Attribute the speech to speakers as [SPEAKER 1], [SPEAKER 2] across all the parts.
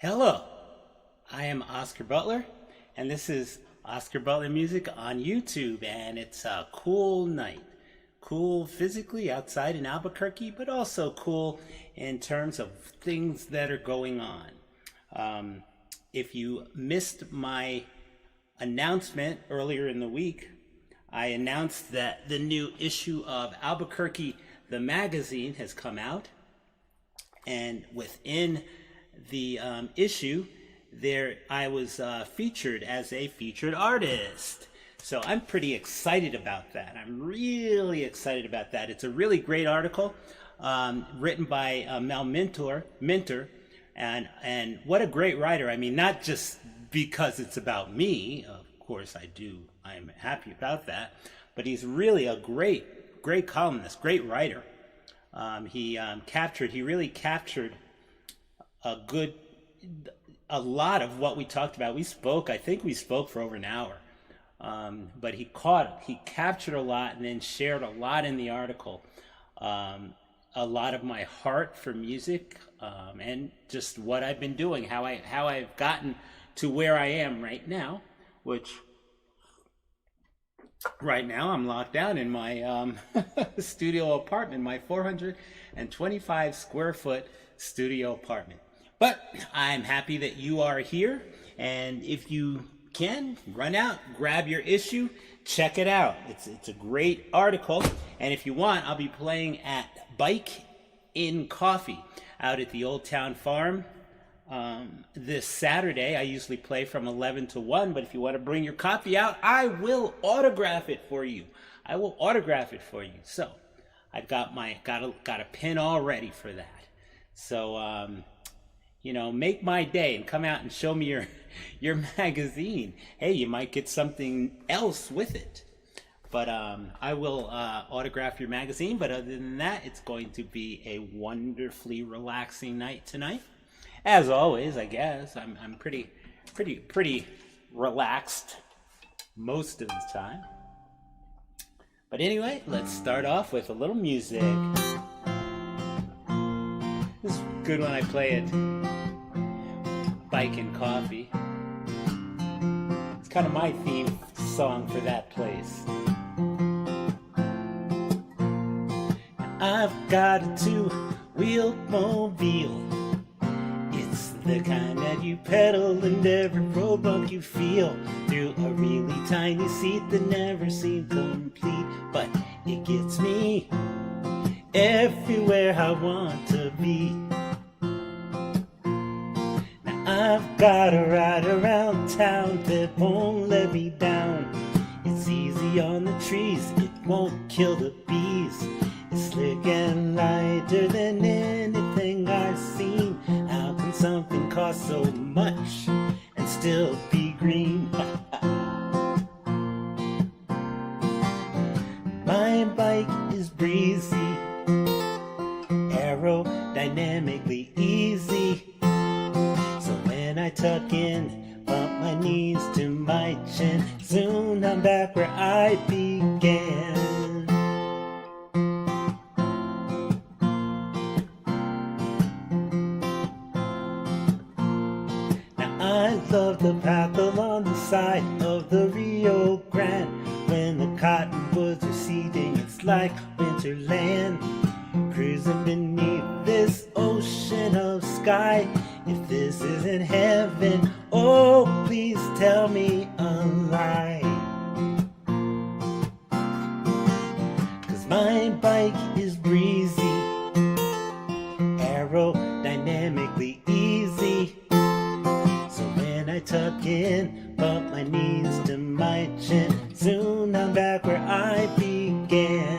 [SPEAKER 1] Hello, I am Oscar Butler, and this is Oscar Butler Music on YouTube, and it's a cool night. Cool physically outside in Albuquerque, but also cool in terms of things that are going on. If you missed my announcement earlier in the week, I announced that the new issue of Albuquerque the Magazine has come out, and within the issue there I was featured as a featured artist. So I'm pretty excited about that. I'm really excited about that. It's a really great article written by Mel Minter, and what a great writer. I mean, not just because it's about me, of course I'm happy about that, but he's really a great columnist, great writer. He really captured a lot of what we talked about. I think we spoke for over an hour. But he captured a lot and then shared a lot in the article. A lot of my heart for music, and just what I've been doing, how I've gotten to where I am right now, which right now I'm locked down in my studio apartment, my 425 square foot studio apartment. But I'm happy that you are here, and if you can, run out, grab your issue, check it out. It's a great article, and if you want, I'll be playing at Bike in Coffee out at the Old Town Farm this Saturday. I usually play from 11 to 1, but if you want to bring your copy out, I will autograph it for you. So I've got a pin all ready for that. So make my day and come out and show me your magazine. Hey, you might get something else with it. But I will autograph your magazine. But other than that, it's going to be a wonderfully relaxing night tonight. As always, I guess I'm pretty relaxed most of the time. But anyway, let's start off with a little music. This is good when I play it. Bike and Coffee. It's kind of my theme song for that place. I've got a two-wheel mobile. It's the kind that you pedal and every road bump you feel through a really tiny seat that never seemed complete, but it gets me everywhere I want to be. I've got a ride around town that won't let me down. It's easy on the trees, it won't kill the bees. It's slick and lighter than anything I've seen. How can something cost so much and still be green? My bike is breezy, aerodynamically easy. I tuck in, bump my knees to my chin. Soon I'm back where I began. Now I love the path along the side of the Rio Grande. When the cottonwoods are seeding, it's like winterland. Cruising beneath this ocean of sky. If this isn't heaven, oh, please tell me a lie. 'Cause my bike is breezy, aerodynamically easy. So when I tuck in, bump my knees to my chin, soon I'm back where I began.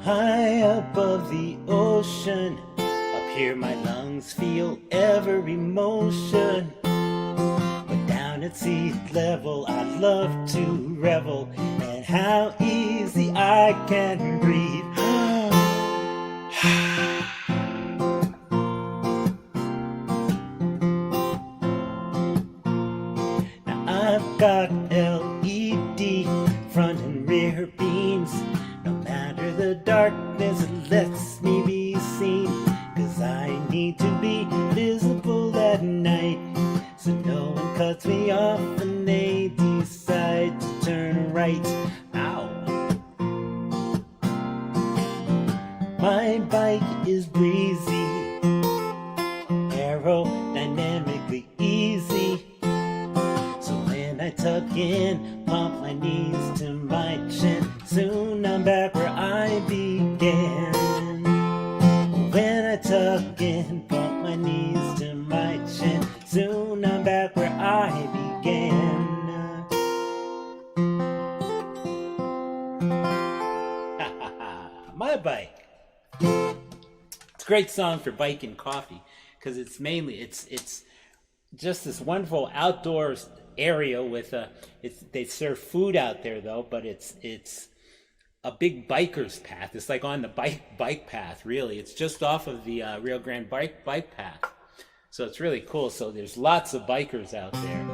[SPEAKER 1] High above the ocean, up here my lungs feel every motion. But down at sea level I love to revel, and how easy I can breathe. Now I've got LED front and rear beams. No matter the darkness, it lets me be seen. 'Cause I need to be visible at night, so no one cuts me off when they decide to turn right. Ow. My bike is breezy, aerodynamically easy. So when I tuck in, pump my knees to my chin, soon I'm back where I began. When I tuck in, pump my knees to my chin, soon I'm back where I began. My bike. It's a great song for bike and coffee, because it's mainly it's just this wonderful outdoors area with they serve food out there though, but it's a big biker's path. It's like on the bike path, really. It's just off of the Rio Grande bike path, so it's really cool. So there's lots of bikers out there.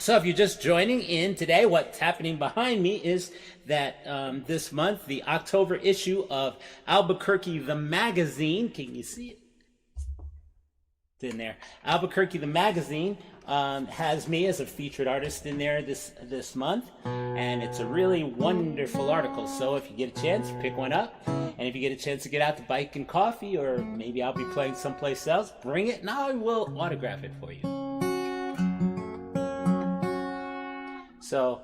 [SPEAKER 1] So if you're just joining in today, what's happening behind me is that this month, the October issue of Albuquerque the Magazine, can you see it? It's in there. Albuquerque the Magazine has me as a featured artist in there this month, and it's a really wonderful article. So if you get a chance, pick one up, and if you get a chance to get out to bike and coffee, or maybe I'll be playing someplace else, bring it and I will autograph it for you. So,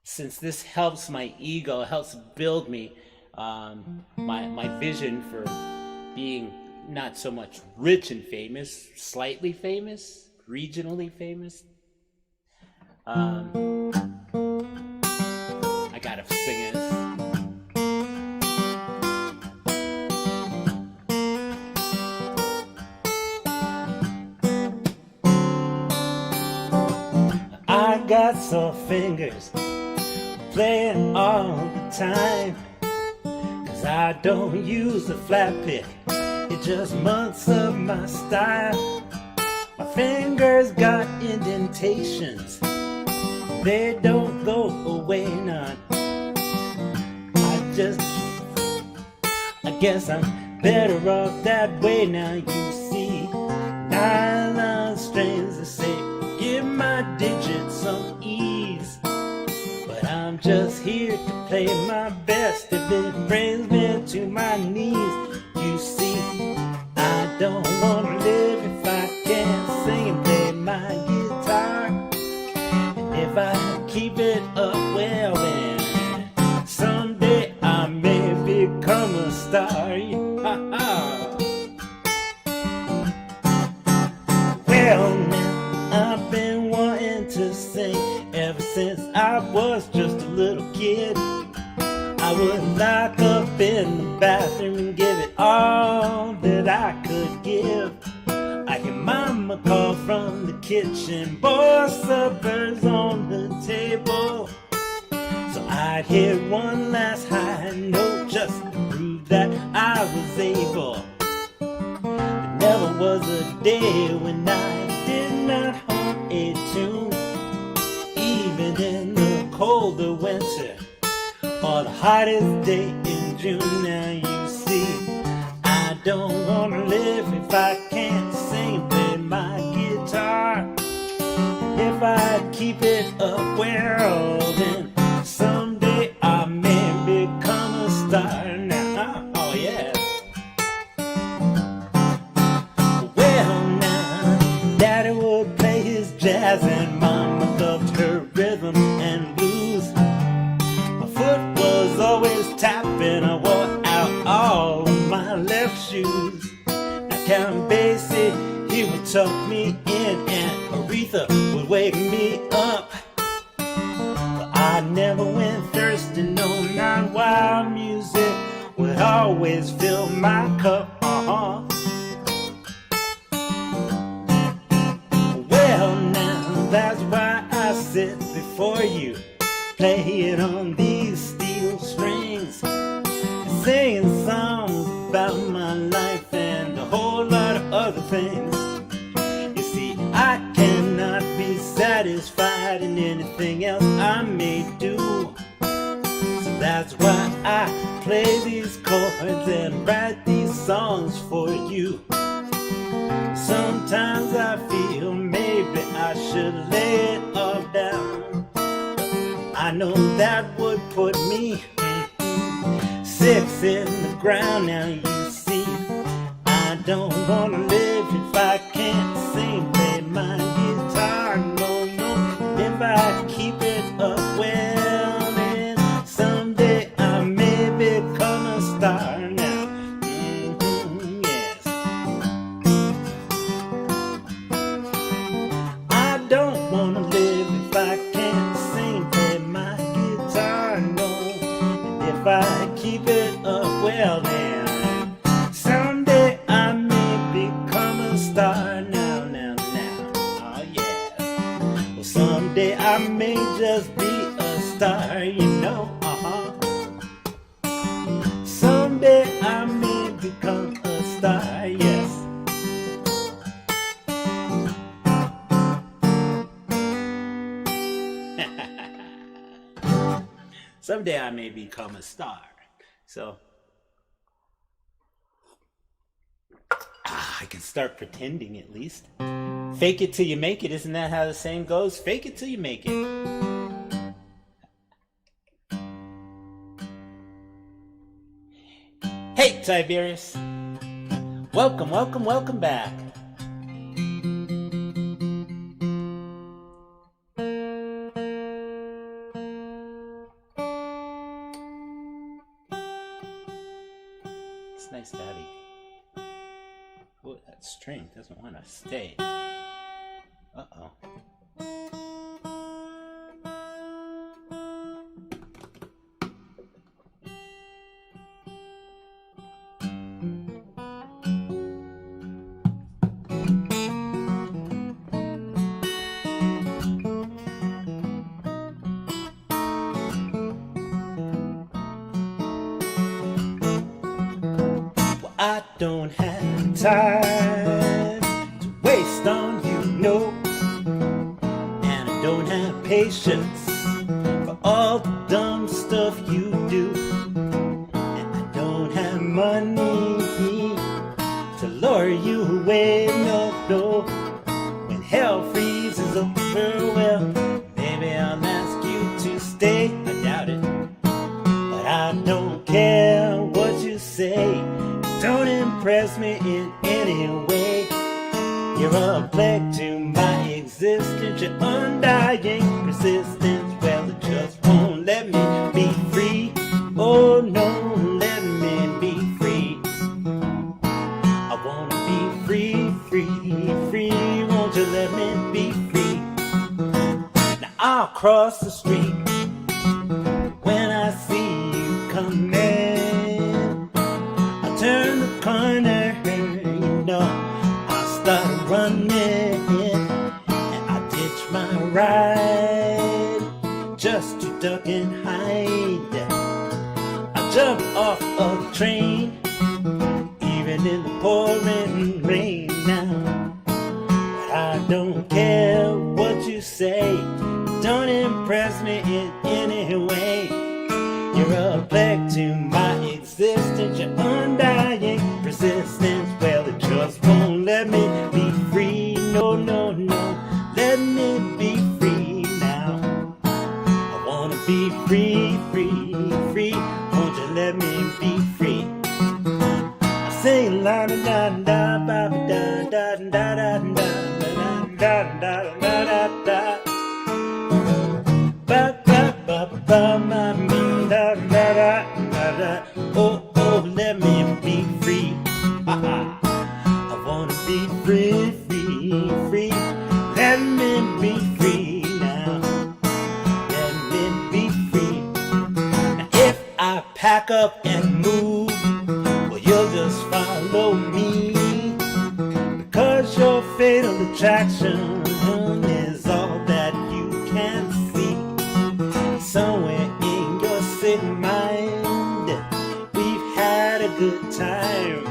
[SPEAKER 1] since this helps my ego, helps build me, my vision for being not so much rich and famous, slightly famous, regionally famous, I gotta sing this. I got sore fingers, playing all the time, 'cause I don't use a flat pick, it just mucks up my style. My fingers got indentations, they don't go away none. I guess I'm better off that way now. You see, nylon strings that say give my digits some ease, but I'm just here to play my best if it brings me to my knees. You see, I don't want to live if I can't sing and play my guitar, and if I keep it up, well then someday I may become a star. Well now, I've been wanting to sing ever since I was just a little kid. I would lock up in the bathroom and give it all that I could give. I hear mama call from the kitchen, boy, supper's on the table. So I'd hit one last high note just to prove that I was able. There never was a day when I did not hum a tune, even in the colder winter or the hottest day in June. Now you see, I don't want to live if I can't sing and play my guitar. If I keep it up, well then someday I may become a star. Now, oh yeah. Well now, Daddy would play his jazz and Mama loved her rhythm and blues. My foot was always tapping, I wore out all of my left shoes. Now Count Basie, he would tuck me in, and Aretha would wake me up. But I never went thirsty, no, not while music would always fill my cup. Well now, that's why I sit before you, playing on these steel strings, singing songs about my life and things. You see, I cannot be satisfied in anything else I may do. So that's why I play these chords and write these songs for you. Sometimes I feel maybe I should lay it all down. I know that would put me 6 in the ground. Now you see, I don't wanna live if I can't sing, play my guitar, no, no. If I keep it up, well, then someday I may become a star. Now, yes. I don't wanna live if I can't sing, play my guitar, no. And if I keep it up, well, then someday I may become a star. Now, now, now, oh yeah. Well, someday I may just be a star, you know, Someday I may become a star, yes. Someday I may become a star. So I can start pretending at least. Fake it till you make it. Isn't that how the saying goes? Fake it till you make it. Hey, Tiberius. Welcome, welcome, welcome back. It's nice to have you. Oh, that string doesn't want to stay. Uh-oh. I don't have time to waste on you, no. And I don't have patience for all the dumb stuff you do. And I don't have money to lure you away, no, no. When hell freezes over, well, maybe I'll ask you to stay. I doubt it, but I don't care what you say. Don't impress me in any way. You're a plague to my existence. Your undying persistence, well, it just won't let me be free. Oh no, let me be free. I wanna be free, free, free. Won't you let me be free? Now I'll cross the street when I see you coming. Turn the corner, you know, I start running, and I ditch my ride just to duck and hide. I jump off of the train, even in the pouring rain now. But I don't care what you say, don't impress me in any way. You're a plague to my existence, your undying persistence. Well, it just won't let me be free. No, no, no, let me be free now. I wanna be free, free, free. Won't you let me be free? I sing la da da da ba da da da da da da da da da da. Ba ba ba ba ma mi. Da, da, da, da, da. Oh, oh, let me be free. I wanna be free, free, free. Let me be free now. Let me be free. Now if I pack up and move, well, you'll just follow me. Because your fatal attraction is all that you can see. Somewhere in your sick mind, we've had a good time.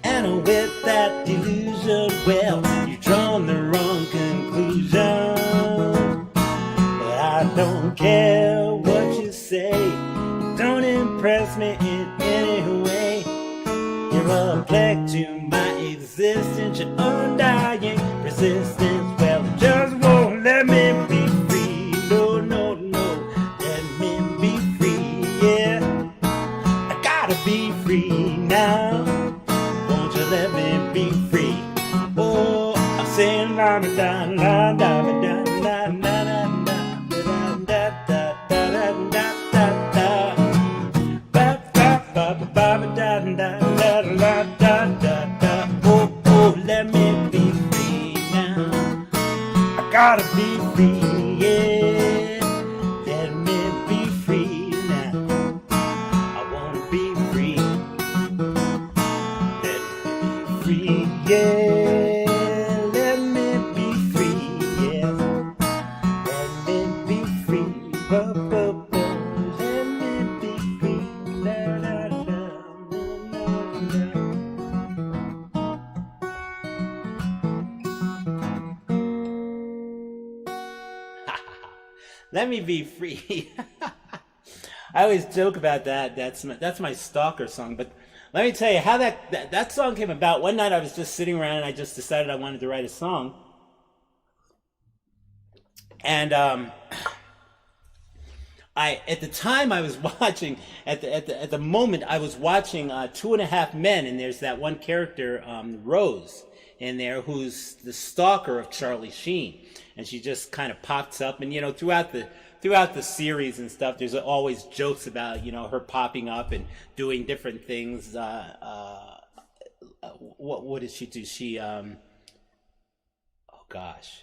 [SPEAKER 1] And And with that delusion, well, you've drawn the wrong conclusion. But I don't care what you say, you don't impress me in any way. You're a plague to my existence, your undying persistence. Well, it just won't let me be free. No, no, no, let me be free, yeah. I gotta be free now. Won't you let me be free? Oh, I'm saying la da da la da da da da da da da da da da da. Ba ba ba ba ba da da da da da da. Oh, oh, let me be free now. I gotta be free, yeah. Let me be free now. I wanna be free. Let me be free, yeah. Let me be free, yeah. Let me be free, ba ba ba. Let me be free, da da da da da. Let me be free. I always joke about that. That's my Stalker song. But let me tell you how that song came about. One night I was just sitting around and I just decided I wanted to write a song. And at the time I was watching, at the moment I was watching 2.5 Men, and there's that one character, Rose, in there, who's the stalker of Charlie Sheen, and she just kind of pops up, and throughout the series and stuff, there's always jokes about her popping up and doing different things. What did she do? She oh gosh,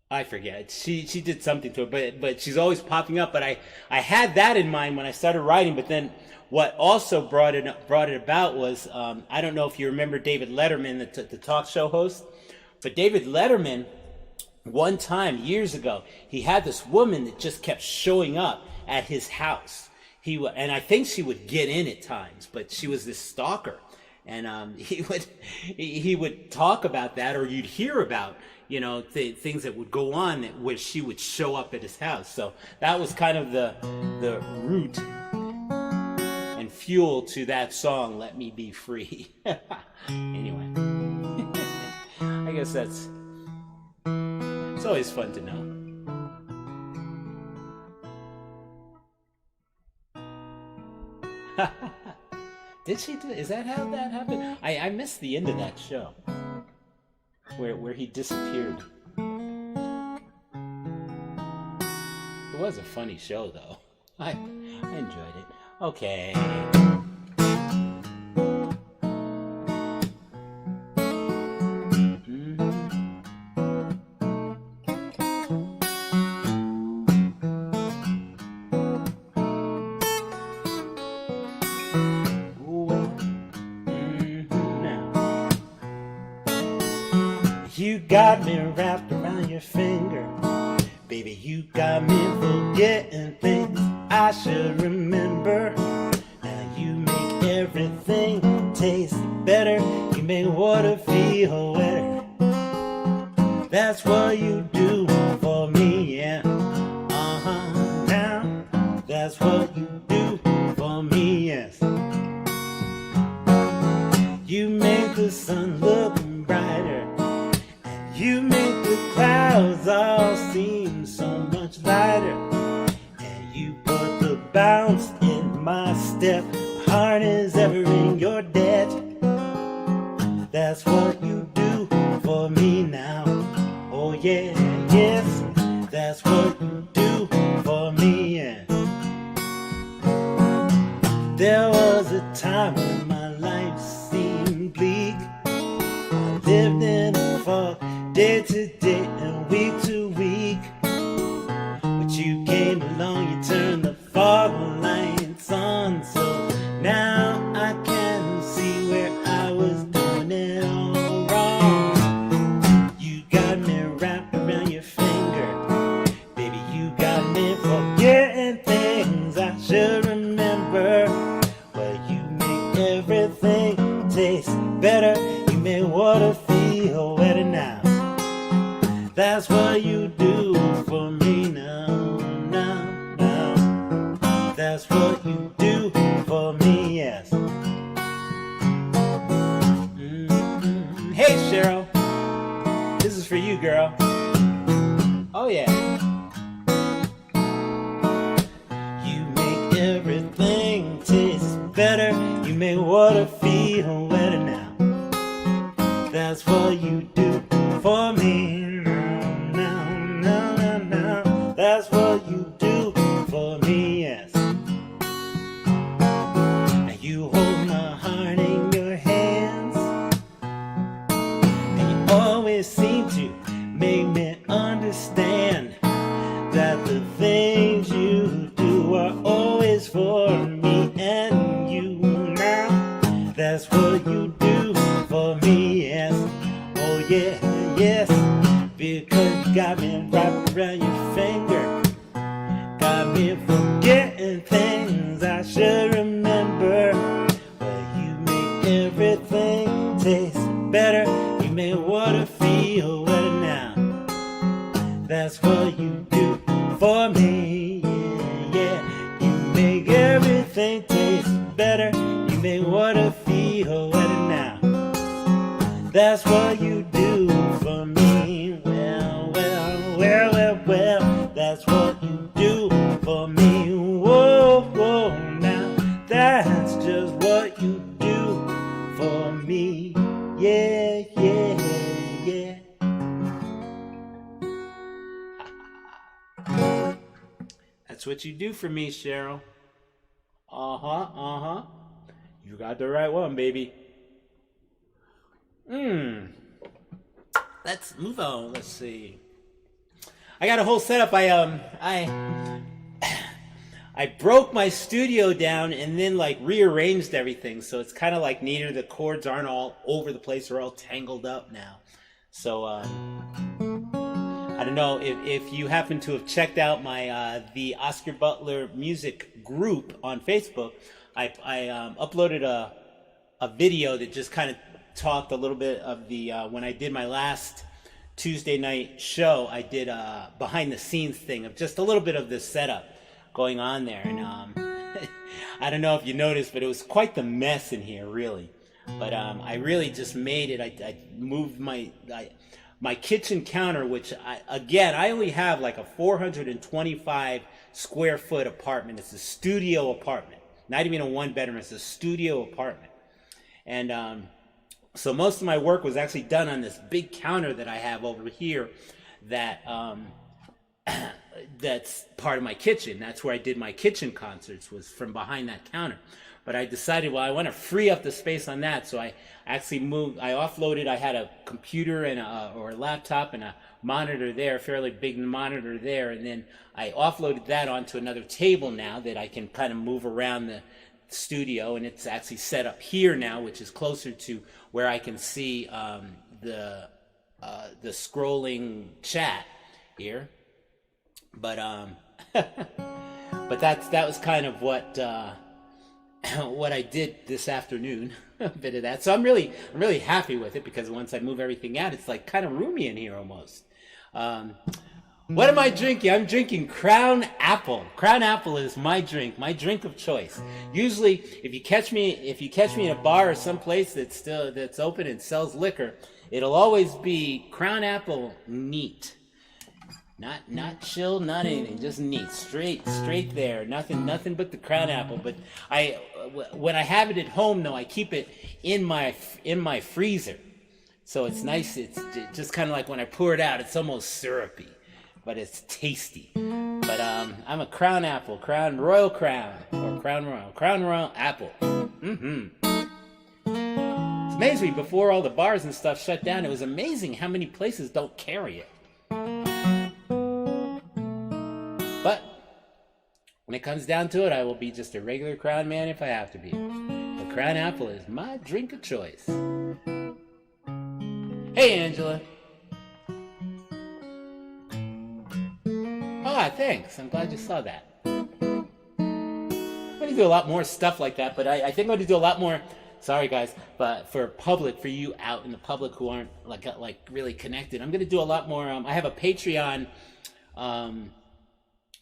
[SPEAKER 1] I forget. She did something to it, but she's always popping up. But I had that in mind when I started writing. But then what also brought it about was I don't know if you remember David Letterman, the talk show host, but David Letterman, one time years ago, he had this woman that just kept showing up at his house. And I think she would get in at times, but she was this stalker. And he would talk about that, or you'd hear about things that would go on where she would show up at his house. So that was kind of the root and fuel to that song, "Let Me Be Free." Anyway, I guess it's always fun to know. Did she do? Is that how that happened? I missed the end of that show where he disappeared. It was a funny show, though. I enjoyed it. Okay. You got me wrapped around your finger. Baby, you got me forgetting things I should remember. Now you make everything taste better. You make water feel wetter. That's what you do for me, yeah. Now, that's what you do for me, yes. You make the sun look brighter. You make the clouds all seem so much lighter. And you put the bounce in my step. My heart is ever in your debt. That's what you do for me now. Oh yeah, yes. That's what you do for me, yeah. There was a time when my life seemed bleak. I lived in a fog, day to day and week to week. But you came along, you turned the fog lights on. So now I can see where I was doing it all wrong. You got me wrapped around your finger. Baby, you got me forgetting things I should remember. Well, you make everything taste better. You make water feel wetter now. That's what you do for me now, now, now. That's what you do for me, yes. Hey Cheryl, this is for you, girl. Oh yeah. You make everything taste better. You make water feel wetter now. That's what you do for me. Now, now, now, now. That's what you do for me, yes. Now you hold my heart in your hands, and you always seem to make me understand that the things you do are always for me and you now. That's what you do for me, yes. Oh yeah, yes. Because you got me wrapped around your finger. Got me forgetting things I should remember. Well, you make everything taste better. You make water feel wetter now. That's what you do for me, yeah, yeah. You make everything taste better. You make water feel wetter now. That's what you do for me. Well, well, well, well, well. That's what you do for me. Whoa, whoa, now. That's just what you do for me. Yeah, yeah, yeah. That's what you do for me, Cheryl. Uh-huh. You got the right one, baby. Let's move on. Let's see. I got a whole setup. I broke my studio down and then like rearranged everything, so it's kind of like neater. The chords aren't all over the place; they're all tangled up now. So I don't know if you happen to have checked out my the Oscar Butler music group on Facebook. I uploaded a video that just kind of talked a little bit of the when I did my last Tuesday night show. I did a behind the scenes thing of just a little bit of this setup going on there, and I don't know if you noticed, but it was quite the mess in here, really. But I really just made it. I moved my kitchen counter, which I only have like a 425 square foot apartment. It's a studio apartment, not even a one bedroom. It's a studio apartment, and so most of my work was actually done on this big counter that I have over here. That that's part of my kitchen. That's where I did my kitchen concerts, was from behind that counter. But I decided, well, I want to free up the space on that, so I actually offloaded. I had a computer and or a laptop and a monitor there, a fairly big monitor there, and then I offloaded that onto another table now that I can kind of move around the studio, and it's actually set up here now, which is closer to where I can see the scrolling chat here. But but that was kind of what I did this afternoon, a bit of that. So I'm really happy with it, because once I move everything out, it's like kind of roomy in here almost. What am I drinking? I'm drinking Crown Apple. Crown Apple is my drink of choice. Usually, if you catch me in a bar or someplace that's open and sells liquor, it'll always be Crown Apple neat. Not chilled, not anything, just neat, straight there. Nothing but the Crown Apple. But when I have it at home, though, I keep it in my freezer, so it's nice. It's just kind of like when I pour it out, it's almost syrupy, but it's tasty. But I'm a Crown Apple, Royal Crown Apple. It's amazing. Before all the bars and stuff shut down, it was amazing how many places don't carry it. But when it comes down to it, I will be just a regular Crown man if I have to be. But Crown Apple is my drink of choice. Hey, Angela. Ah, thanks. I'm glad you saw that. I'm going to do a lot more stuff like that, but I think I'm going to do a lot more Sorry guys, but for you out in the public who aren't like really connected, I'm gonna do a lot more. I have a Patreon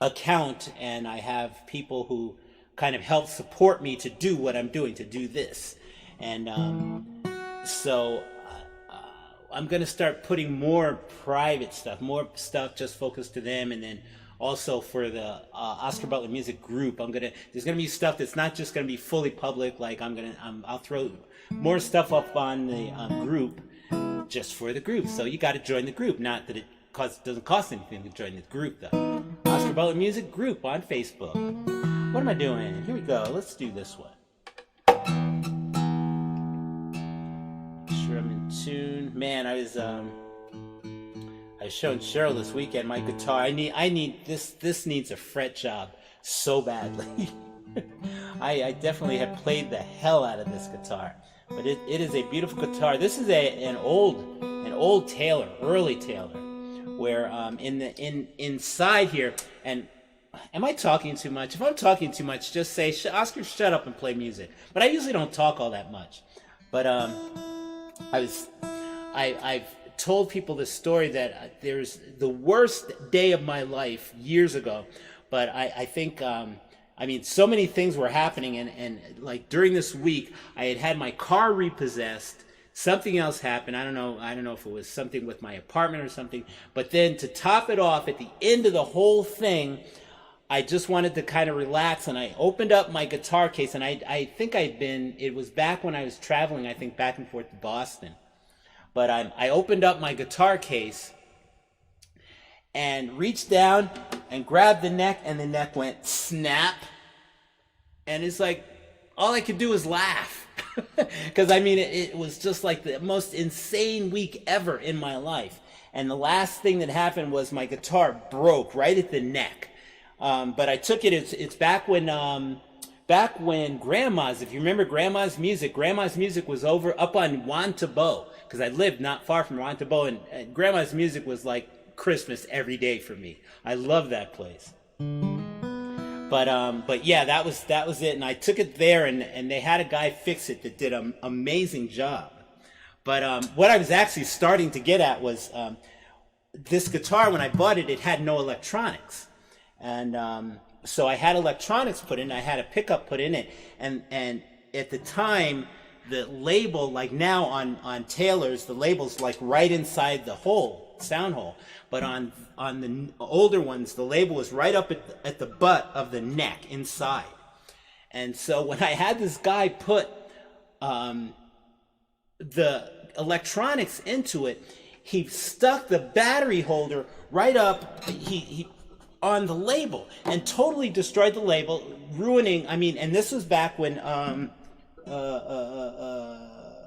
[SPEAKER 1] account, and I have people who kind of help support me to do what I'm doing, to do this, and so I'm gonna start putting more private stuff, more stuff just focused to them, and then also for the Oscar Butler Music Group, there's gonna be stuff that's not just gonna be fully public. Like I'll throw more stuff up on the group just for the group. So you got to join the group. Not that it doesn't cost anything to join the group though. Oscar Butler Music Group on Facebook. What am I doing? Here we go. Let's do this one. Sure I'm in tune. Man, I was showing Cheryl this weekend my guitar. I need this needs a fret job so badly. I definitely have played the hell out of this guitar, but it is a beautiful guitar. This is an old Taylor, early Taylor, where inside here. And am I talking too much? If I'm talking too much, just say, Oscar, shut up and play music. But I usually don't talk all that much. But I've told people this story that there's the worst day of my life years ago, but I think so many things were happening, and like during this week I had my car repossessed. Something else happened. I don't know if it was something with my apartment or something, but then to top it off, at the end of the whole thing, I just wanted to kind of relax, and I opened up my guitar case, and I think it was back when I was traveling, I think back and forth to Boston. But I opened up my guitar case and reached down and grabbed the neck, and the neck went snap. And it's like, all I could do was laugh. Because, it was just like the most insane week ever in my life. And the last thing that happened was my guitar broke right at the neck. But I took it, it's back when Grandma's, if you remember Grandma's Music was up on Juan Tabo. Because I lived not far from Juan Tabo, and Grandma's Music was like Christmas every day for me. I love that place. But yeah, that was it, and I took it there, and they had a guy fix it that did an amazing job. But what I was actually starting to get at was this guitar. When I bought it, it had no electronics, and so I had electronics put in. I had a pickup put in it, and at the time, the label, like now on Taylor's, the label's like right inside the hole, sound hole. But on the older ones, the label was right up at the butt of the neck inside. And so when I had this guy put the electronics into it, he stuck the battery holder right up he on the label and totally destroyed the label, ruining. And this was back when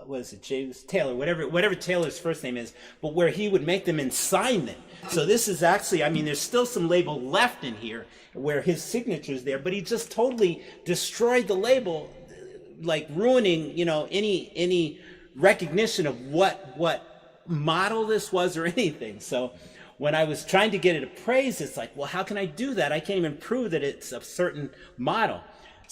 [SPEAKER 1] what is it, James Taylor, whatever Taylor's first name is, but where he would make them and sign them. So this is actually, there's still some label left in here where his signature's there, but he just totally destroyed the label, like ruining, any recognition of what model this was or anything. So when I was trying to get it appraised, it's like, well, how can I do that? I can't even prove that it's a certain model.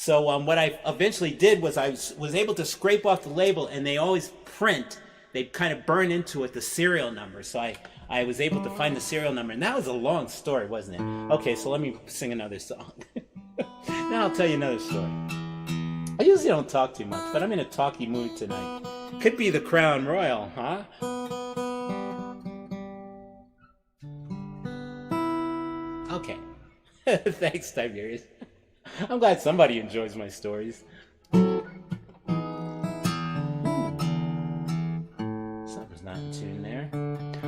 [SPEAKER 1] So what I eventually did was I was able to scrape off the label, and they always print, they kind of burn into it the serial number. So I was able to find the serial number, and that was a long story, wasn't it? Okay, so let me sing another song. Now I'll tell you another story. I usually don't talk too much, but I'm in a talky mood tonight. Could be the Crown Royal, huh? Okay. Thanks, Tiberius. I'm glad somebody enjoys my stories. Something's not in tune there.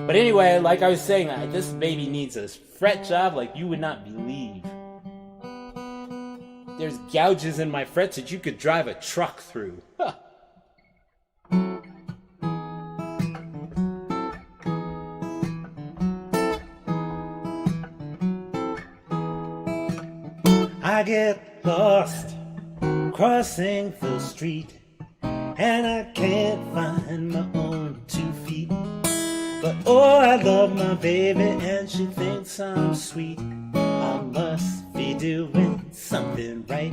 [SPEAKER 1] But anyway, like I was saying, this baby needs a fret job like you would not believe. There's gouges in my frets that you could drive a truck through. Huh. I get lost crossing the street, and I can't find my own 2 feet. But oh, I love my baby, and she thinks I'm sweet. I must be doing something right.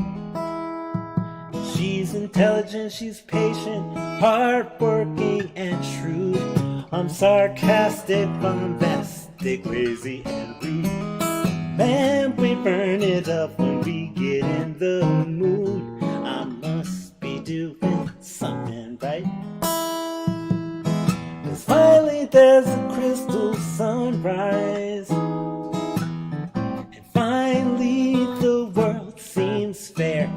[SPEAKER 1] She's intelligent, she's patient, hardworking and shrewd. I'm sarcastic, bombastic, lazy and rude. Man, we burn it up when we get in the mood. I must be doing something right. 'Cause finally there's a crystal sunrise, and finally the world seems fair.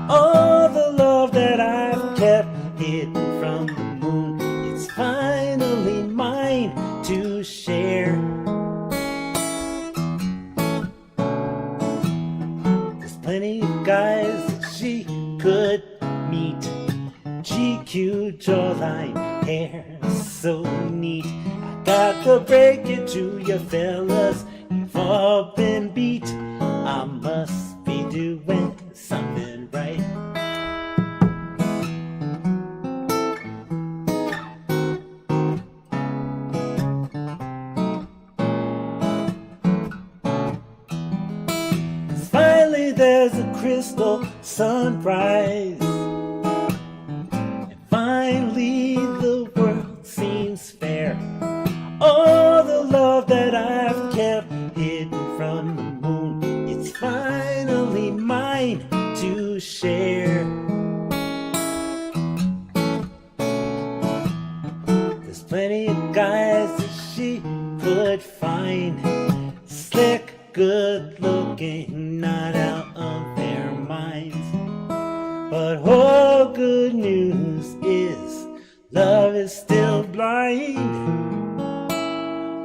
[SPEAKER 1] All the love that I've kept hidden from the moon, it's finally mine to share. There's plenty of guys that she could meet. GQ, jawline, hair so neat. I got to break it to you fellas, you've all been beat. I must be doing something right. Finally there's a crystal sunrise, and finally the world seems fair. All the love that I've kept hidden from the moon, it's finally mine to share. There's plenty of guys that she could find, slick, good looking, not out of their minds. But all good news is love is still blind.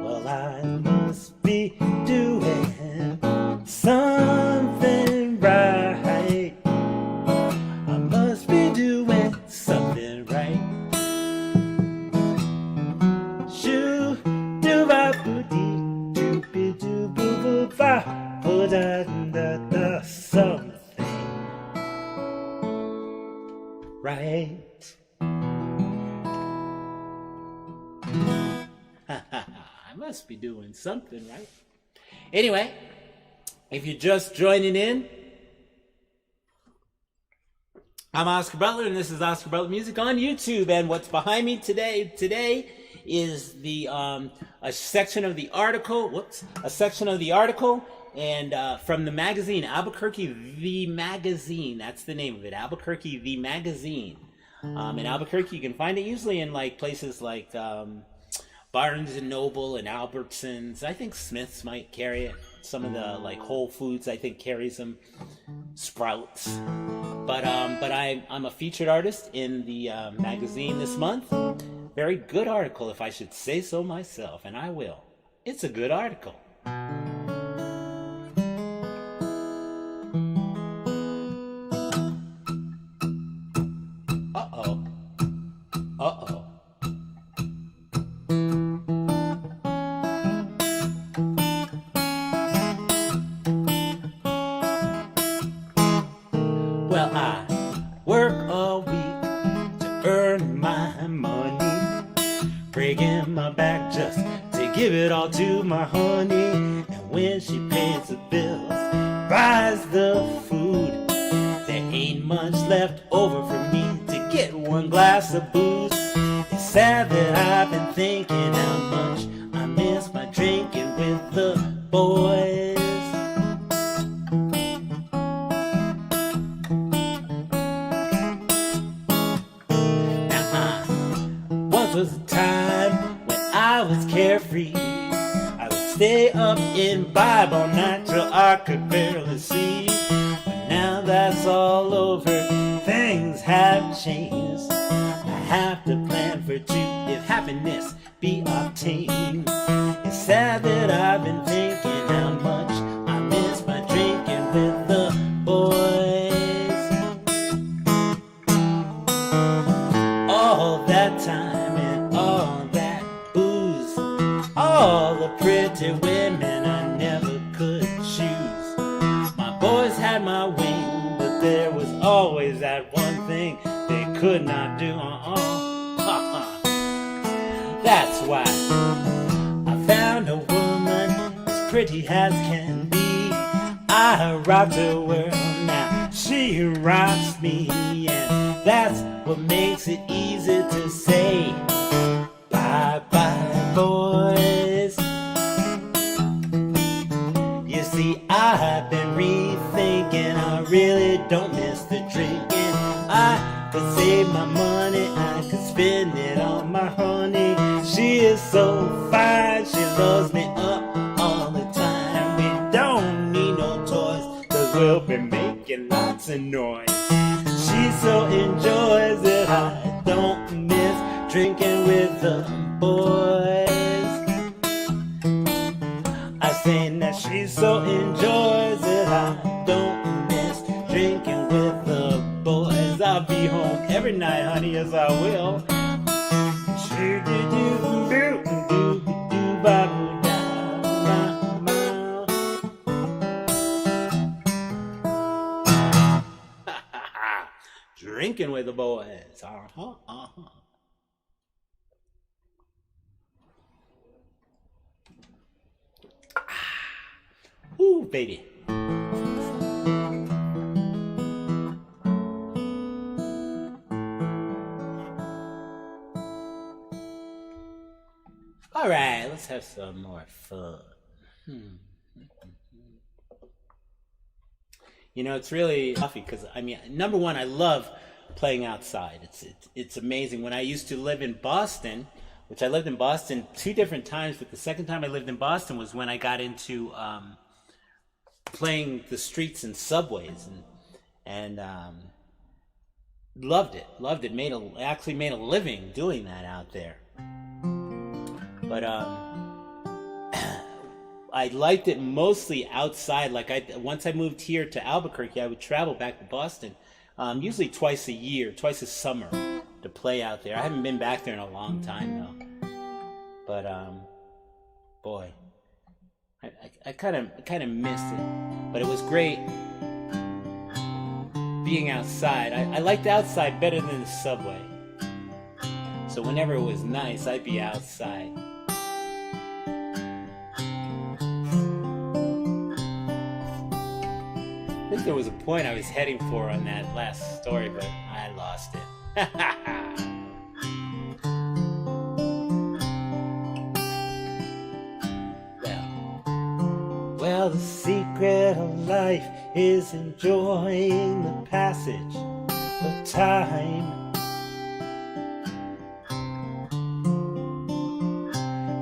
[SPEAKER 1] Well, I must be doing something right. I must be doing something right. Shoo do ba boo dee doo be doo boo boo ba boo da da da something right. I must be doing something right. Anyway, if you're just joining in, I'm Oscar Butler, and this is Oscar Butler Music on YouTube. And what's behind me today is the a section of the article. And from the magazine, Albuquerque the Magazine. That's the name of it, Albuquerque the Magazine. In Albuquerque, you can find it usually in like places like Barnes and Noble and Albertsons. I think Smith's might carry it. Some of the like Whole Foods, I think, carries them. Sprouts. But I'm a featured artist in the magazine this month. Very good article, if I should say so myself, and I will. It's a good article. Uh-oh. Uh-oh. Well, I work all week to earn my money, breaking my back just to give it all to my honey. And when she pays the bills, buys the food, there ain't much left over for me to get one glass of booze. It's sad that I've been thinking how much I miss my drinking with the boys. Was a time when I was carefree. I would stay up in Bible all night till I could barely see. But now that's all over, things have changed. I have to plan for two if happiness be obtained. It's sad that I've been thinking how much I miss my drinking with the boys. All that time, all that booze, all the pretty women I never could choose. My boys had my wing, but there was always that one thing they could not do. That's why I found a woman as pretty as can be. I rocked her world now, she she rocks me, and that's what makes it easy to say bye-bye, boys. You see, I've been rethinking, I really don't miss the drinking. I could save my money, I could spend it on my honey. She is so fine, she loves me up all the time. We don't need no toys, cause we'll be making lots of noise. She so enjoys it, I don't miss drinking with the boys. I say that she so enjoys it, I don't miss drinking with the boys. I'll be home every night, honey, as I will. Drinking with the boys. Ooh, baby. All right, let's have some more fun. You know, it's really toughy because, I mean, number one, I love playing outside. It's amazing. When I used to live in Boston, which I lived in Boston 2 different times, but the second time I lived in Boston was when I got into playing the streets and subways, and loved it. Actually made a living doing that out there. But I liked it mostly outside. Like once I moved here to Albuquerque, I would travel back to Boston, usually twice a summer, to play out there. I haven't been back there in a long time though. But boy, I kind of missed it. But it was great being outside. I liked outside better than the subway. So whenever it was nice, I'd be outside. I think there was a point I was heading for on that last story, but I lost it. Well, the secret of life is enjoying the passage of time.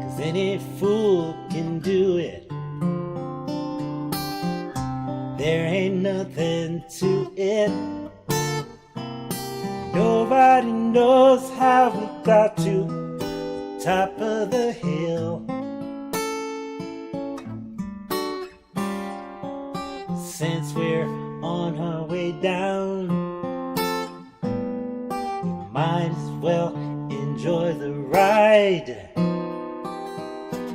[SPEAKER 1] 'Cause any fool can do it. There ain't nothing to it. Nobody knows how we got to the top of the hill. Since we're on our way down, we might as well enjoy the ride.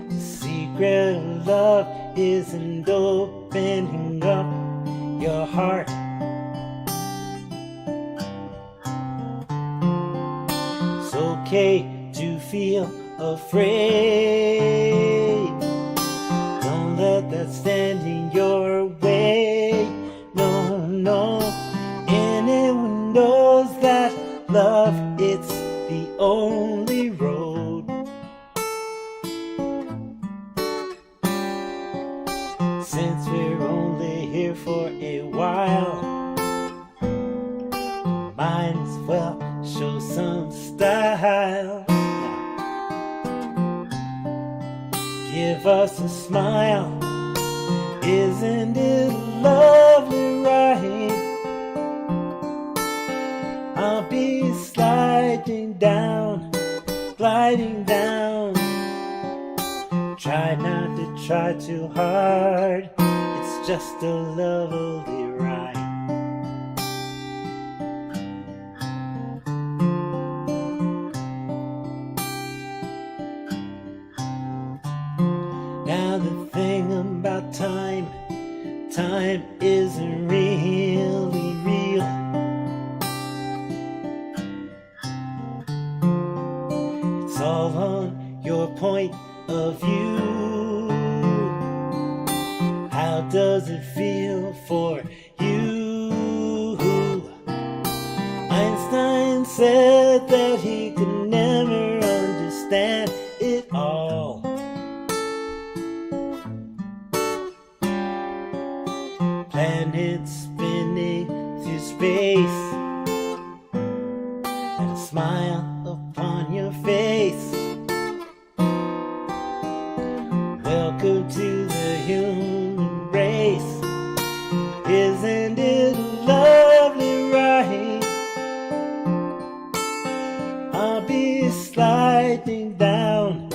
[SPEAKER 1] The secret of love isn't opening up your heart. It's okay to feel afraid. Don't let that stand in your way. No, no. Anyone knows that love, it's the only road. Since we're only here for a while, might as well show some style. Give us a smile. Isn't it lovely, right? I'll be sliding down. Try not to try too hard. It's just a lovely ride. Now the thing about time isn't really real. It's all on your point of view. How does it feel for you? smile upon your face. Welcome to the human race. Isn't it a lovely ride? I'll be sliding down.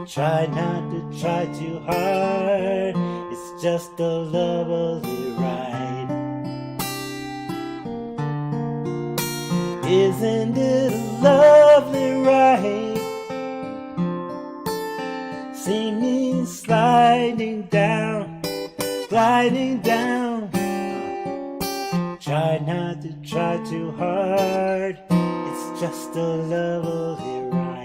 [SPEAKER 1] Try not to try too hard. It's just a lovely ride. Isn't it a lovely ride? See me sliding down. Try not to try too hard. It's just a lovely ride.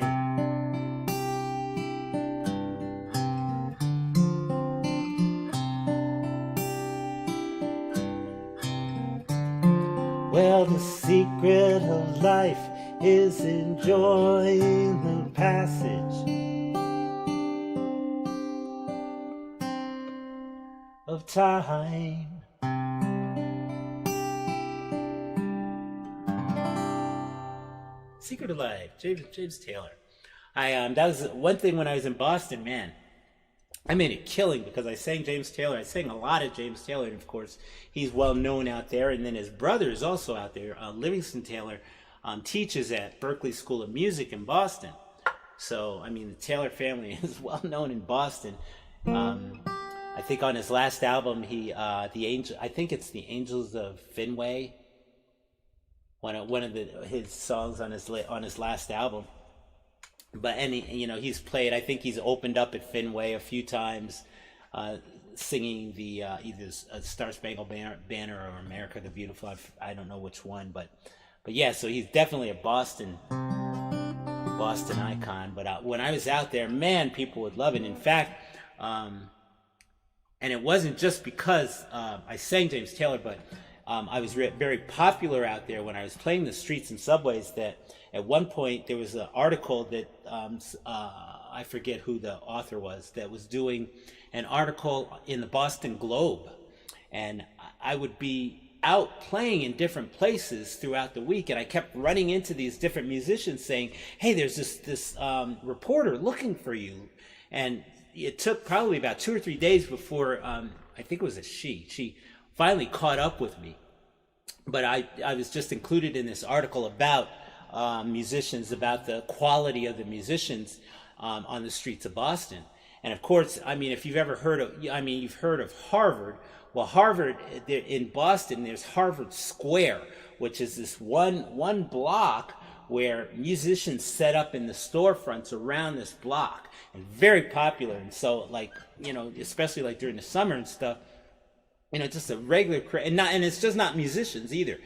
[SPEAKER 1] Well, the secret of life is enjoying the passage of time. Secret of Life, James Taylor. That was one thing when I was in Boston, man. I made a killing because I sang James Taylor. I sang a lot of James Taylor, and of course, he's well known out there. And then his brother is also out there. Livingston Taylor teaches at Berklee School of Music in Boston. So, I mean, the Taylor family is well known in Boston. I think on his last album, I think it's the Angels of Fenway. One of his songs on his last album. But he's played. I think he's opened up at Fenway a few times, singing the either Star Spangled Banner or America the Beautiful. I don't know which one, but yeah. So he's definitely a Boston icon. But when I was out there, man, people would love it. In fact, and it wasn't just because I sang James Taylor, but I was very popular out there when I was playing the streets and subways. That at one point there was an article that I forget who the author was, that was doing an article in the Boston Globe, and I would be out playing in different places throughout the week, and I kept running into these different musicians saying, "Hey, there's this reporter looking for you," and it took probably about 2 or 3 days before I think it was she finally caught up with me. But I was just included in this article about musicians, about the quality of the musicians on the streets of Boston. And of course, I mean, if you've ever heard you've heard of Harvard. Well, Harvard, in Boston, there's Harvard Square, which is this one block where musicians set up in the storefronts around this block, and very popular. And so, especially like during the summer and stuff, just a regular crowd, and it's just not musicians either.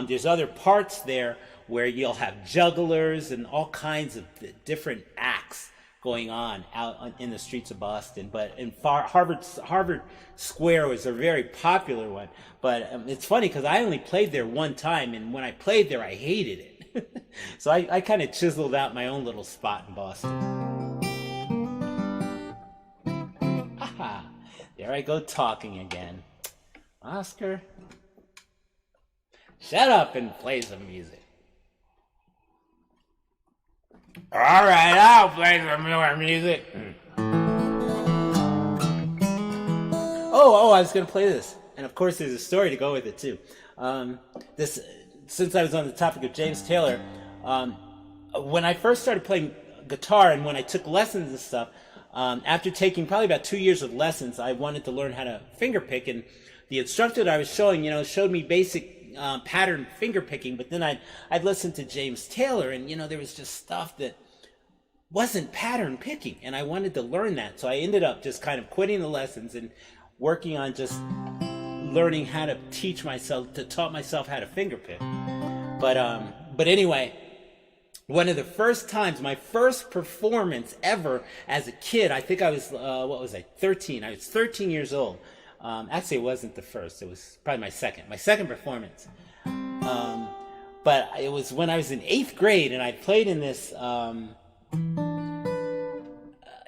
[SPEAKER 1] There's other parts there where you'll have jugglers and all kinds of different acts going on out in the streets of Boston. But in Harvard Square was a very popular one. But it's funny because I only played there one time, and when I played there, I hated it. So I kind of chiseled out my own little spot in Boston. Aha! There I go talking again. Oscar, shut up and play some music. All right, I'll play some more music. Oh, I was going to play this. And of course, there's a story to go with it, too. Since I was on the topic of James Taylor, when I first started playing guitar and when I took lessons and stuff, after taking probably about 2 years of lessons, I wanted to learn how to finger pick. And the instructor that I was showing, showed me basic pattern finger picking, but then I'd listen to James Taylor, and there was just stuff that wasn't pattern picking, and I wanted to learn that. So I ended up just kind of quitting the lessons and working on just learning how to taught myself how to finger pick. But anyway, one of the first times, my first performance ever as a kid, I think I was 13. I was 13 years old. Actually, it wasn't the first. It was probably my second performance. But it was when I was in 8th grade, and I played in this.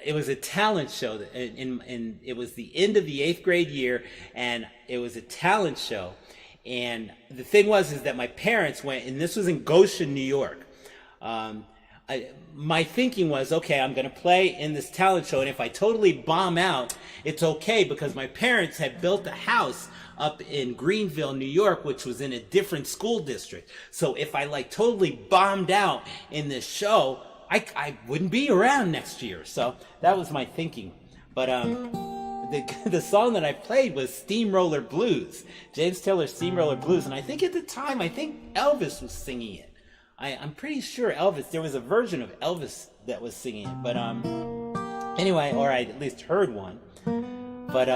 [SPEAKER 1] It was a talent show, and it was the end of the 8th grade year, and it was a talent show, And the thing is that my parents went, and this was in Goshen, New York. My thinking was, okay, I'm going to play in this talent show, and if I totally bomb out, it's okay, because my parents had built a house up in Greenville, New York, which was in a different school district. So if I like totally bombed out in this show, I wouldn't be around next year. So that was my thinking. But the song that I played was Steamroller Blues, James Taylor's Steamroller Blues, and I think at the time, I think Elvis was singing it. I'm pretty sure Elvis, there was a version of Elvis that was singing it, but anyway, or I at least heard one. But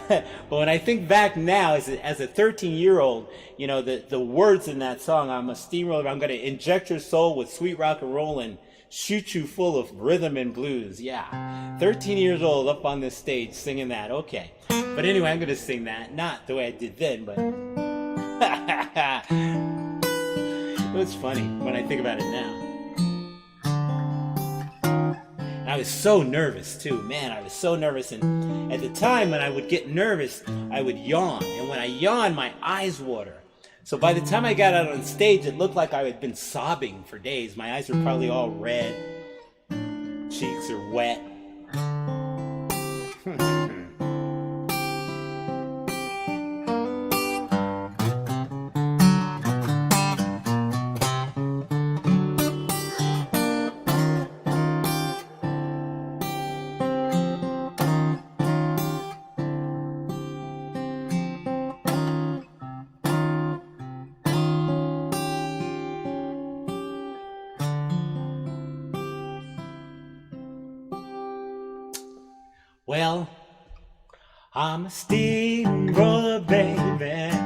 [SPEAKER 1] but when I think back now, as a 13-year-old, you know, the words in that song, I'm a steamroller, I'm going to inject your soul with sweet rock and roll and shoot you full of rhythm and blues. Yeah, 13 years old up on this stage singing that. Okay, but anyway, I'm going to sing that, not the way I did then, but it's funny when I think about it now. And I was so nervous too, man. I was so nervous, and at the time when I would get nervous, I would yawn, and when I yawned, my eyes water. So by the time I got out on stage, it looked like I had been sobbing for days. My eyes were probably all red, cheeks are wet. Well, I'm a steamroller, baby.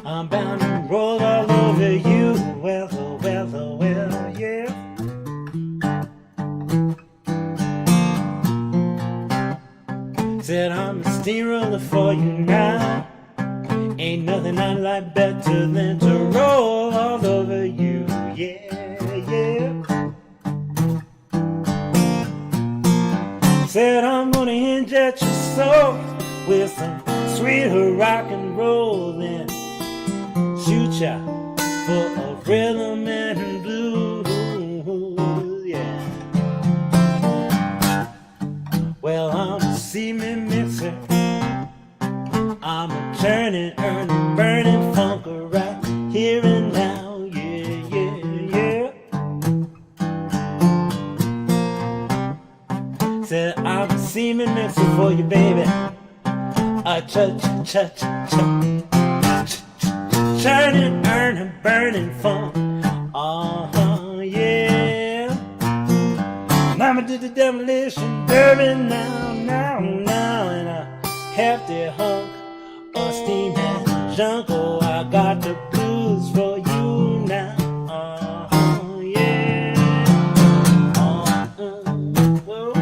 [SPEAKER 1] I'm bound to roll all over you. Well, yeah. Said I'm a steamroller for you now. Ain't nothing I like better than to roll all over you. Yeah. Said I'm gonna inject your soul with some sweet rock and roll and shoot ya full of rhythm and blues, yeah. Well, I'm a cement mixer, I'm a turning, earning, burning funker right here and now, yeah. Said I'm a semen mixer for you, baby. Churning, earning, burning funk. Yeah. Mama did the demolition derby now, and a hefty hunk of steam and junk. Oh, I got the blues for you now. Yeah. Whoa.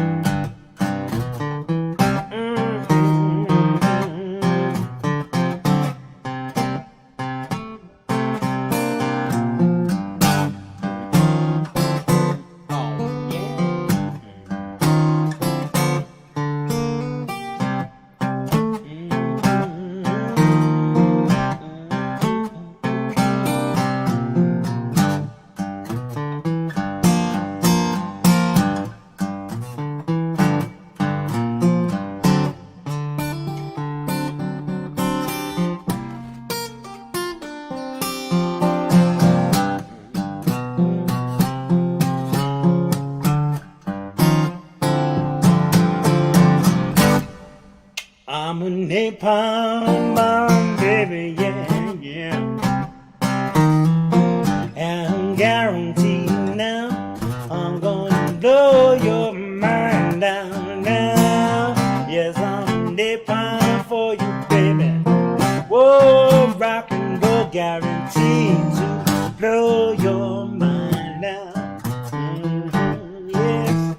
[SPEAKER 1] I'm a napalm bomb, baby, yeah. And I'm guaranteed now, I'm gonna blow your mind down now. Yes, I'm napalm for you, baby. Whoa, rock and roll, guaranteed to blow your mind down. Yes.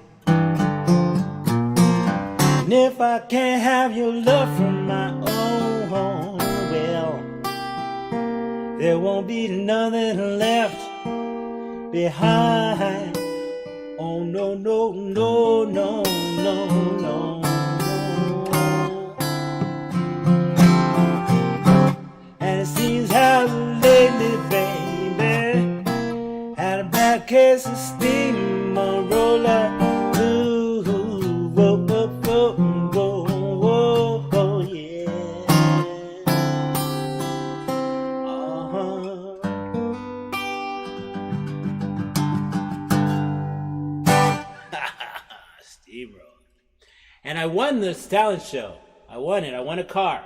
[SPEAKER 1] And if I can't have your love from my own, well, there won't be nothing left behind. Oh, no. black as a steamroller. Ooh, whoa, whoa, whoa, whoa, whoa, whoa, yeah. Steamroller. And I won this talent show. I won it. I won a car.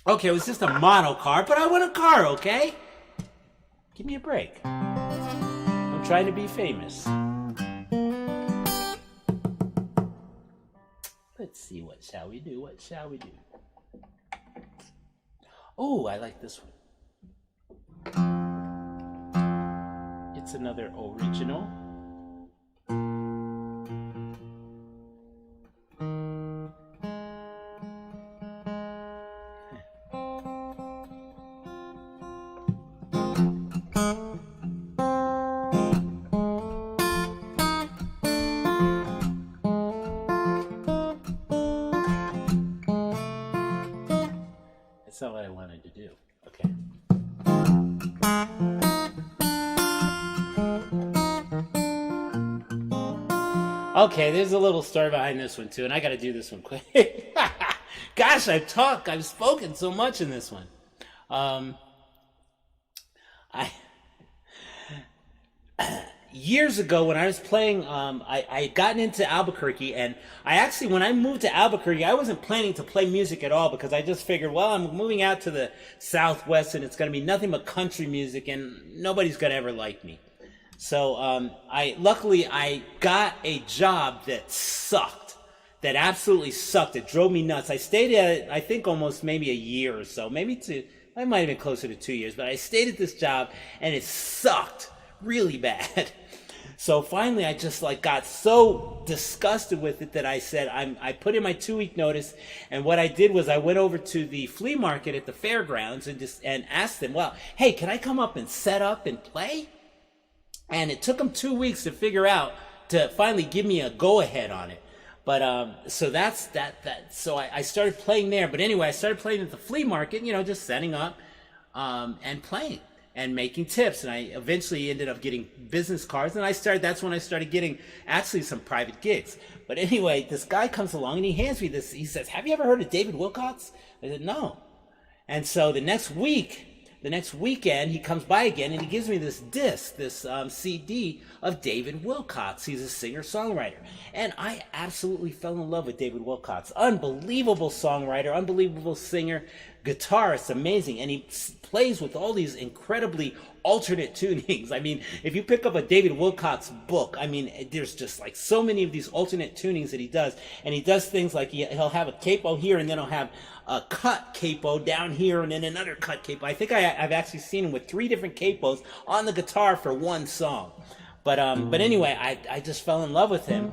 [SPEAKER 1] Okay, it was just a model car, but I won a car, okay? Give me a break. I'm trying to be famous. Let's see, what shall we do? What shall we do? Oh, I like this one. It's another original. That's not what I wanted to do. Okay. Okay, there's a little story behind this one too, and I got to do this one quick. Gosh, I've spoken so much in this one. Years ago when I was playing, I had gotten into Albuquerque, and when I moved to Albuquerque, I wasn't planning to play music at all because I just figured, well, I'm moving out to the Southwest and it's going to be nothing but country music and nobody's going to ever like me. So luckily I got a job that sucked, that absolutely sucked. It drove me nuts. I stayed at it, I think almost maybe a year or so, maybe two. I might have been closer to 2 years, but I stayed at this job and it sucked really bad. So finally I just got so disgusted with it that I said, I put in my 2-week notice, and what I did was I went over to the flea market at the fairgrounds and asked them, well, hey, can I come up and set up and play? And it took them 2 weeks to figure out, to finally give me a go-ahead on it. But so that's that. So I started playing there. But anyway, I started playing at the flea market, just setting up and playing and making tips. And I eventually ended up getting business cards. And that's when I started getting actually some private gigs. But anyway, this guy comes along and he hands me this. He says, have you ever heard of David Wilcox? I said, no. And so the next weekend, he comes by again and he gives me this disc, this CD of David Wilcox. He's a singer-songwriter. And I absolutely fell in love with David Wilcox. Unbelievable songwriter, unbelievable singer, guitarist, amazing. And he plays with all these incredibly alternate tunings. I mean, if you pick up a David Wilcox book, I mean, there's just so many of these alternate tunings that he does. And he does things like he'll have a capo here and then he'll have a cut capo down here and then another cut capo. I think I've actually seen him with 3 different capos on the guitar for one song. But anyway, I just fell in love with him.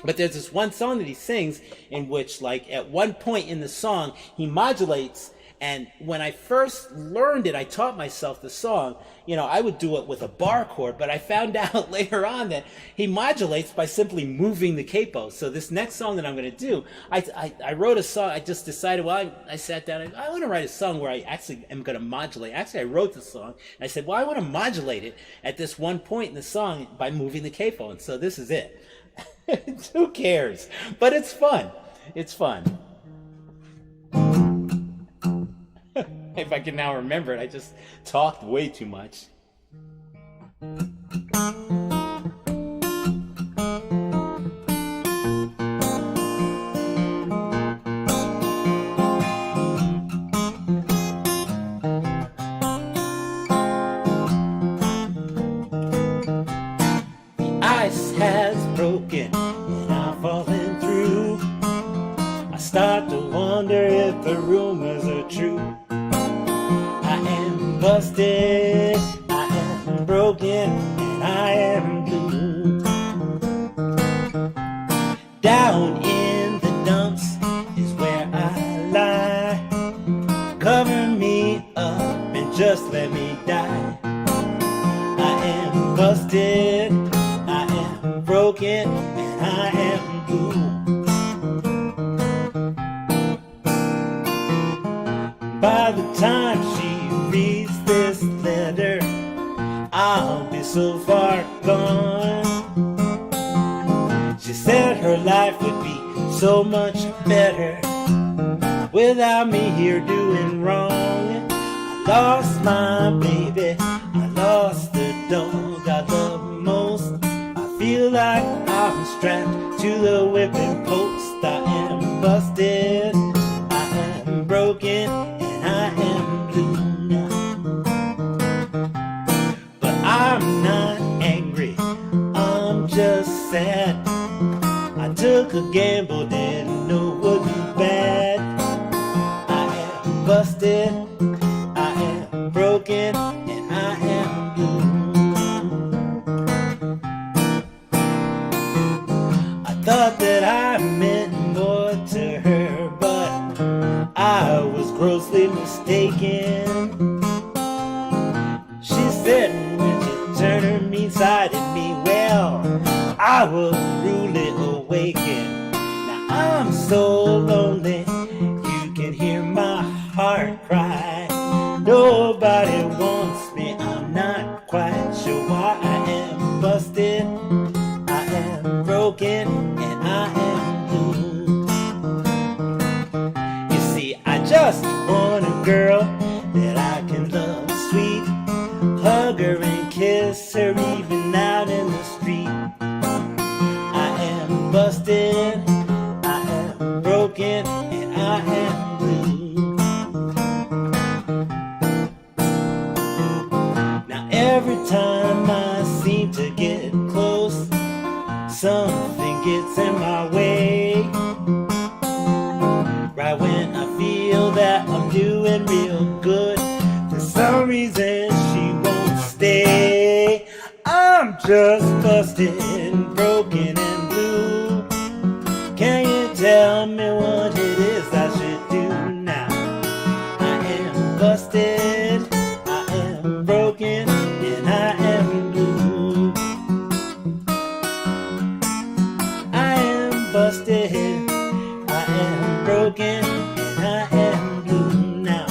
[SPEAKER 1] But there's this one song that he sings in which, at one point in the song, he modulates. And when I first learned it, I taught myself the song. I would do it with a bar chord, but I found out later on that he modulates by simply moving the capo. So this next song that I'm going to do, I wrote a song. I just decided, well, I sat down and I want to write a song where I actually am going to modulate. Actually, I wrote the song and I said, well, I want to modulate it at this one point in the song by moving the capo. And so this is it. Who cares? But it's fun. It's fun. If I can now remember it, I just talked way too much. The ice has broken and I'm falling through. I start to wonder if the rumors are true. Busted, I am broken, and I am blue. Down in the dumps is where I lie. Cover me up and just let me die. I am busted, I am broken, and I am blue. By the time she reads this letter, so far gone. She said her life would be so much better without me here doing wrong. I lost my baby, I lost the dog I love most. I feel like I'm strapped to the whipping post. I am busted, I am broken, and I am blue now. But I'm not angry, I'm just sad. I took a gamble, didn't know it would be bad. I am busted, I am broken, and I am blue. I thought that I meant more to her, but I was grossly mistaken. She said when she turned her mean side at me, well, I was truly awakened. Now I'm so lonely, you can hear my heart cry. Nobody wants me, I'm not quite sure why. I am busted, I am broken, and I am blue. You see, I just want a girl that I can love sweet, hug her and kiss her even out in the street. I am busted, I am broken, and I am blue. Now every time I seem to get close, something gets in my way. Right when I feel that I'm doing real good, for some reason she won't stay. I'm just busted, broken and blue. Can you tell me what it is I should do now? I am busted, I am broken, and I am blue. I am busted, I am broken, and I am blue now.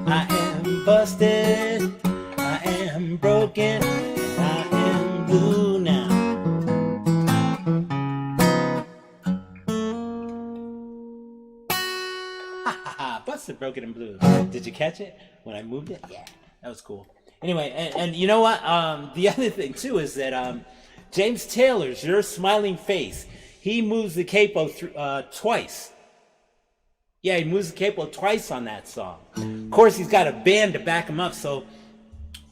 [SPEAKER 1] I am busted, I am broken, and I am blue now. Ha ha ha, busted, broken, and blue. Did you catch it when I moved it? Yeah, that was cool. Anyway, and you know what? The other thing too is that James Taylor's Your Smiling Face, he moves the capo twice. Yeah, he moves the capo twice on that song. Of course, he's got a band to back him up, so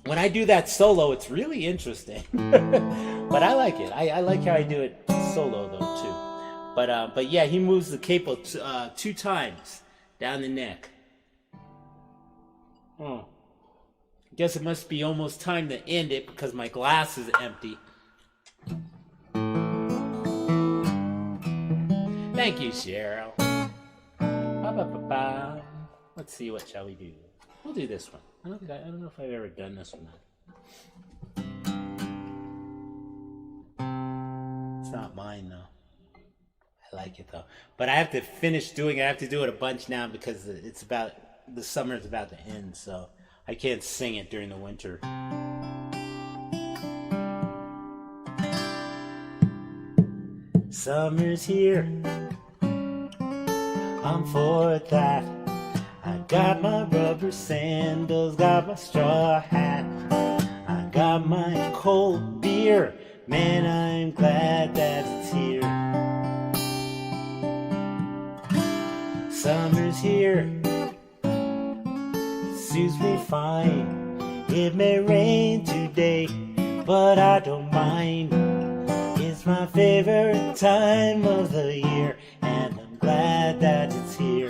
[SPEAKER 1] when I do that solo, it's really interesting. But I like it. I like how I do it solo, though, too. But yeah, he moves the capo 2 times down the neck. Oh. I guess it must be almost time to end it because my glass is empty. Thank you, Cheryl. Ba-ba-ba-ba. Let's see, what shall we do? We'll do this one. I don't know if I've ever done this one. It's not mine though. I like it though. But I have to finish doing it. I have to do it a bunch now because the summer is about to end, so I can't sing it during the winter. Summer's here, I'm for that. I got my rubber sandals, got my straw hat, I got my cold beer. Man, I'm glad that it's here. Summer's here, it suits me fine. It may rain today, but I don't mind. It's my favorite time of the year, and I'm glad that it's here.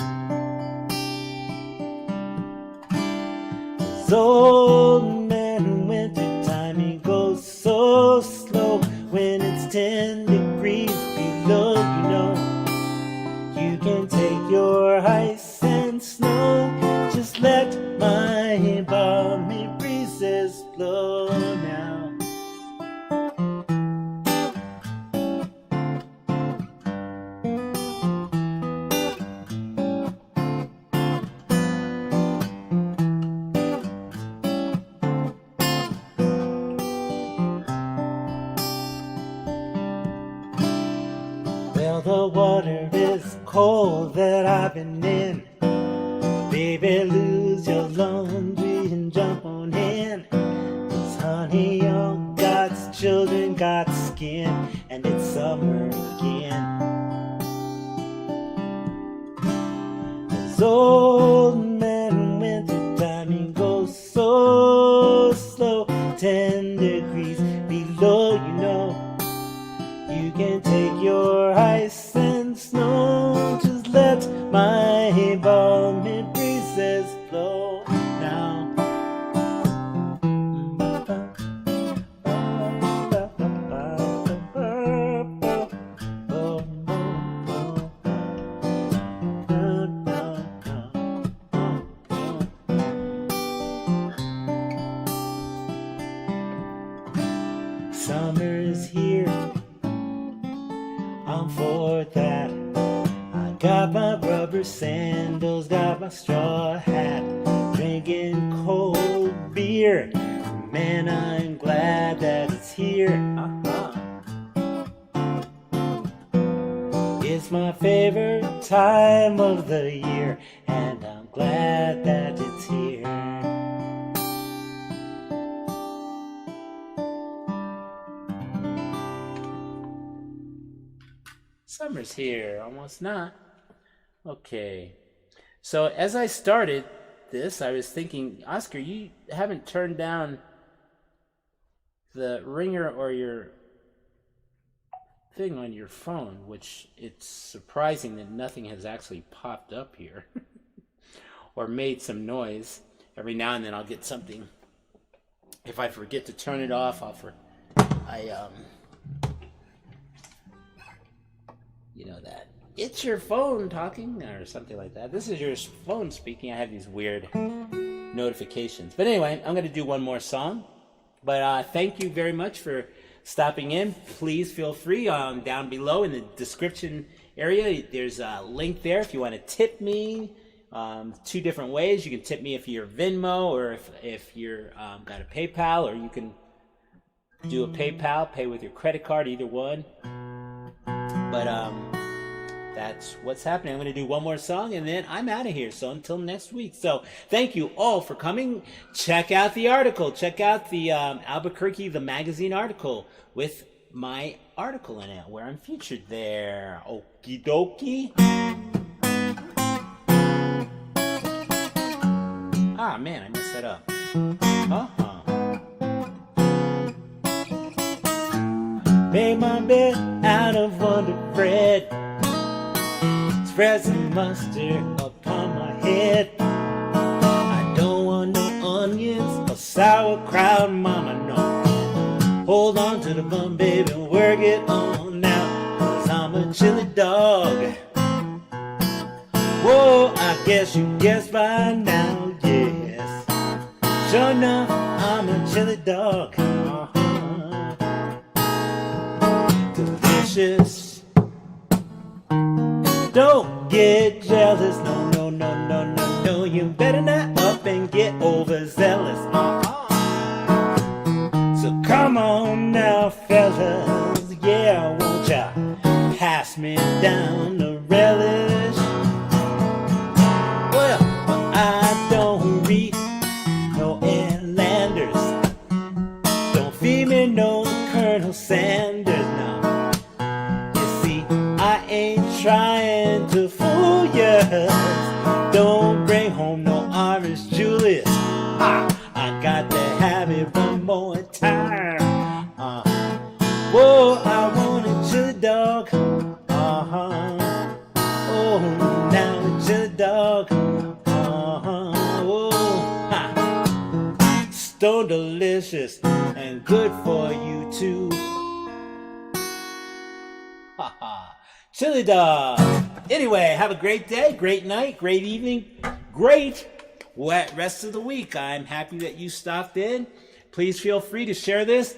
[SPEAKER 1] 'Cause old man winter time, it goes so slow when it's 10 degrees below, you know. You can take your ice and snow, just let my balmy breezes blow now. Well, the water is cold that I've been in. Baby, lose your laundry and jump on in. 'Cause honey, all God's children got skin, and it's summer again. As old man winter timing goes so slow, 10 degrees below, you know. You can take your ice and snow, just let my balmy breezes blow now. Summer's here, I'm for that. I got my rubber sandals, got my straw hat, drinking cold beer. Man, I'm glad that it's here. It's my favorite time of the year, and I'm glad that it's here. Summer's here, almost not. Okay. So as I started this, I was thinking, Oscar, you haven't turned down the ringer or your thing on your phone, which it's surprising that nothing has actually popped up here or made some noise. Every now and then I'll get something. If I forget to turn it off, you know that it's your phone talking or something like that. This is your phone speaking. I have these weird notifications. But anyway, I'm going to do one more song. But thank you very much for stopping in. Please feel free down below in the description area. There's a link there if you want to tip me. 2 different ways. You can tip me if you're Venmo or if you're got a PayPal, or you can do a PayPal, pay with your credit card, either one. But that's what's happening. I'm going to do one more song and then I'm out of here. So until next week. So thank you all for coming. Check out the article. Check out the Albuquerque the Magazine article with my article in it where I'm featured there. Okie dokie. Ah, man, I messed that up. Made my bed out of Wonder Bread. Spread some mustard upon my head. I don't want no onions or sauerkraut, mama, no. Hold on to the bun, baby, and work it on now. 'Cause I'm a chili dog. Whoa, I guess you guessed by now, yes. Sure enough, I'm a chili dog. Delicious. Don't get jealous, no, no, no, no, no, no. You better not up and get overzealous. So come on now, fellas, yeah, won't ya pass me down the relish? Well, I don't read no Airlanders. Don't feed me no Colonel Sanders now. I ain't trying to fool ya. Don't bring home no Orange Julius. I got to have it one more time. Whoa, I want a chili dog. Oh, now a chili dog. Oh, so delicious and good for you too. Chili dog. Anyway, have a great day, great night, great evening, great wet rest of the week. I'm happy that you stopped in. Please feel free to share this.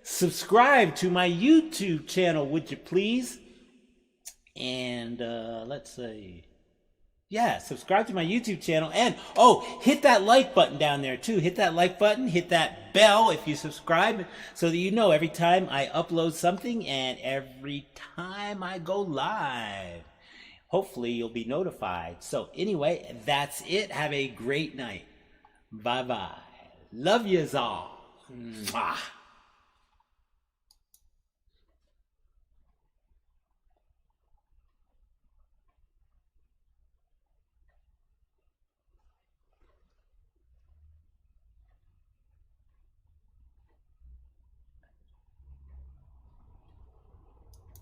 [SPEAKER 1] Subscribe to my YouTube channel, would you please? And let's see. Yeah, subscribe to my YouTube channel. And, oh, hit that like button down there, too. Hit that like button. Hit that bell if you subscribe so that you know every time I upload something and every time I go live. Hopefully, you'll be notified. So, anyway, that's it. Have a great night. Bye-bye. Love yous all. Mwah.